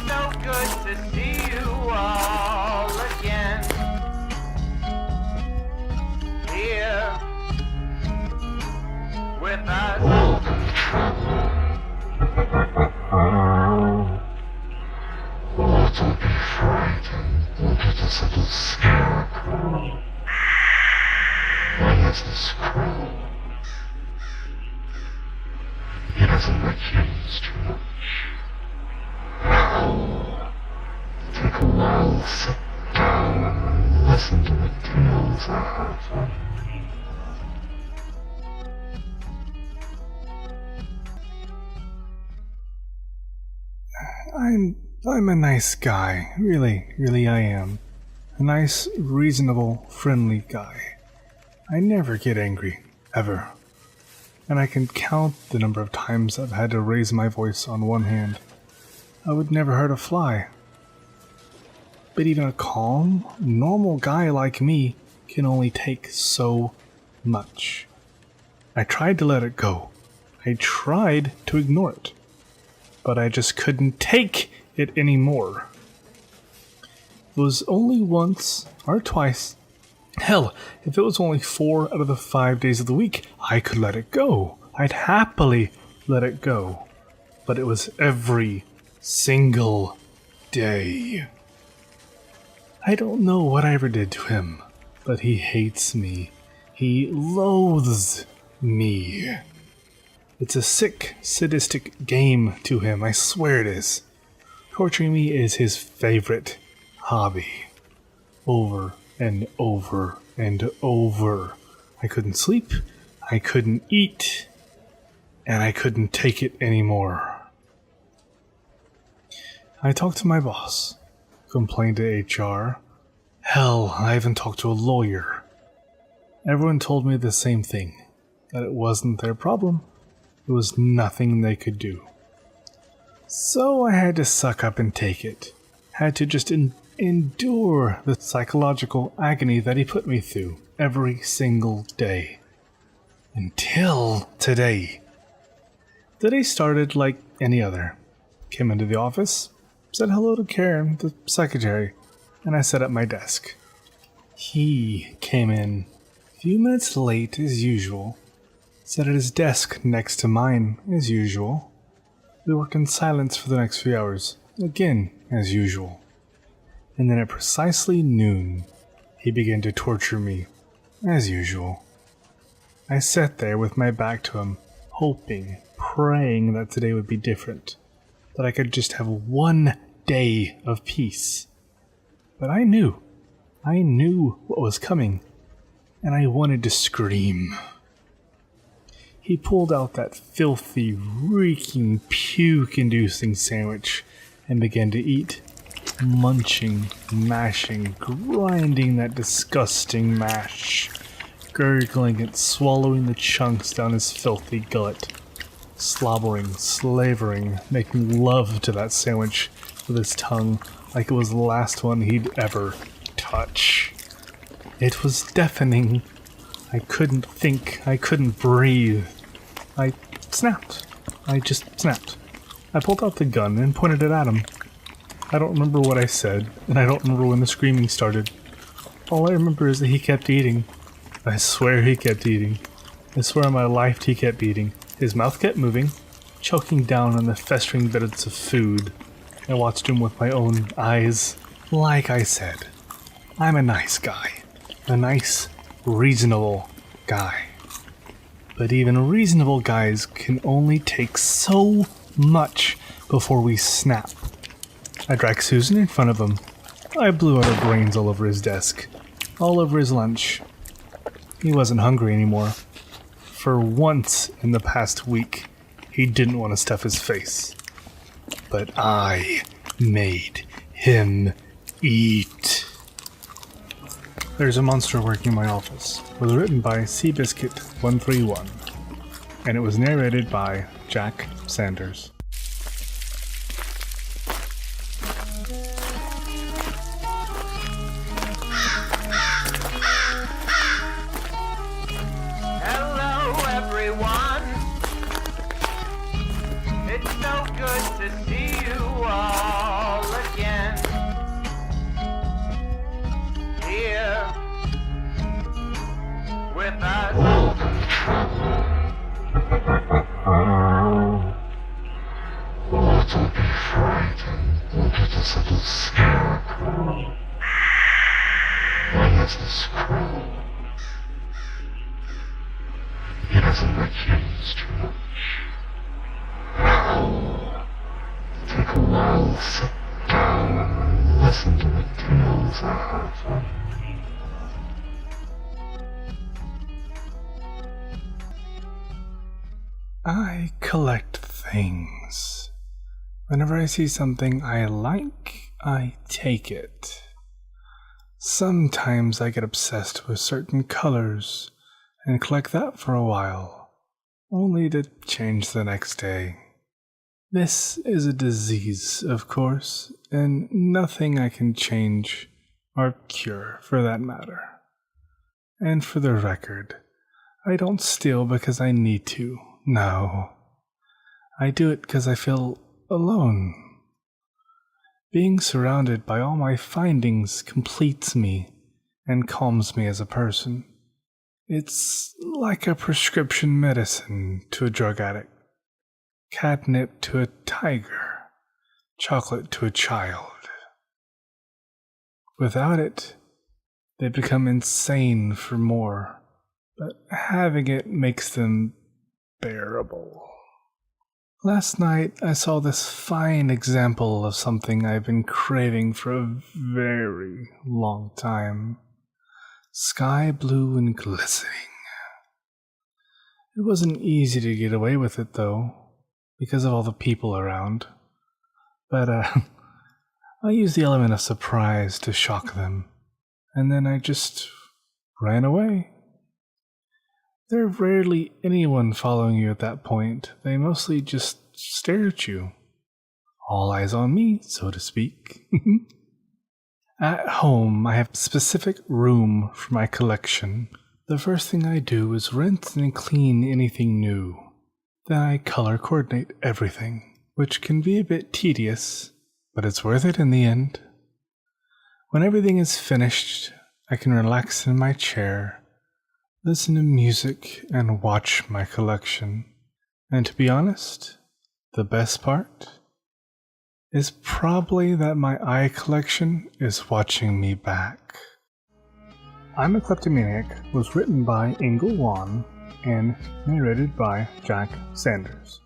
so good to see you all again. Here with us. Don't be frightened. Look at this little scarecrow. Why is this crow? He doesn't like humans too much. Now, take a while, sit down, and listen to the tales I have for you. I'm a nice guy. Really I am. A nice, reasonable, friendly guy. I never get angry. Ever. And I can count the number of times I've had to raise my voice on one hand. I would never hurt a fly. But even a calm, normal guy like me can only take so much. I tried to let it go. I tried to ignore it. But I just couldn't take it anymore. It was only once or twice. Hell, if it was only 4 out of the 5 days of the week, I could let it go. I'd happily let it go. But it was every single day. I don't know what I ever did to him, but he hates me. He loathes me. It's a sick, sadistic game to him, I swear it is. Torturing me is his favorite hobby. Over and over and over. I couldn't sleep, I couldn't eat, and I couldn't take it anymore. I talked to my boss, complained to HR. Hell, I even talked to a lawyer. Everyone told me the same thing, that it wasn't their problem. There was nothing they could do. So I had to suck up and take it. Had to just endure the psychological agony that he put me through every single day. Until today. The day started like any other. Came into the office, said hello to Karen, the secretary, and I sat at my desk. He came in a few minutes late as usual. Sat at his desk next to mine, as usual. We worked in silence for the next few hours, again, as usual. And then at precisely noon, he began to torture me, as usual. I sat there with my back to him, hoping, praying that today would be different, that I could just have one day of peace. But I knew what was coming, and I wanted to scream. He pulled out that filthy, reeking, puke-inducing sandwich and began to eat, munching, mashing, grinding that disgusting mash, gurgling it, swallowing the chunks down his filthy gullet, slobbering, slavering, making love to that sandwich with his tongue like it was the last one he'd ever touch. It was deafening. I couldn't think. I couldn't breathe. I snapped. I just snapped. I pulled out the gun and pointed it at him. I don't remember what I said, and I don't remember when the screaming started. All I remember is that he kept eating. I swear he kept eating. I swear on my life he kept eating. His mouth kept moving, choking down on the festering bits of food. I watched him with my own eyes. Like I said, I'm a nice guy. A nice, reasonable guy. But even reasonable guys can only take so much before we snap. I dragged Susan in front of him. I blew out her brains all over his desk, all over his lunch. He wasn't hungry anymore. For once in the past week, he didn't want to stuff his face. But I made him eat. There's a Monster Working in My Office was written by Seabiscuit131, and it was narrated by Jack Sanders. Hello, everyone. It's so good to see you all Oh, don't be frightened. Look at this little scarecrow. Why is this crow? He doesn't like humans too much. Now, take a while, sit down, and listen to the tales I have for you. I collect things. Whenever I see something I like, I take it. Sometimes I get obsessed with certain colors and collect that for a while, only to change the next day. This is a disease, of course, and nothing I can change or cure for that matter. And for the record, I don't steal because I need to. No. I do it because I feel alone. Being surrounded by all my findings completes me and calms me as a person. It's like a prescription medicine to a drug addict, catnip to a tiger, chocolate to a child. Without it, they become insane for more, but having it makes them bearable. Last night, I saw this fine example of something I've been craving for a very long time. Sky blue and glistening. It wasn't easy to get away with it, though, because of all the people around. But, I used the element of surprise to shock them, and then I just ran away. There's rarely anyone following you at that point. They mostly just stare at you. All eyes on me, so to speak. At home, I have a specific room for my collection. The first thing I do is rinse and clean anything new. Then I color coordinate everything, which can be a bit tedious, but it's worth it in the end. When everything is finished, I can relax in my chair, listen to music, and watch my collection. And to be honest, the best part is probably that my eye collection is watching me back. I'm a Kleptomaniac was written by Engel Wan and narrated by Jack Sanders.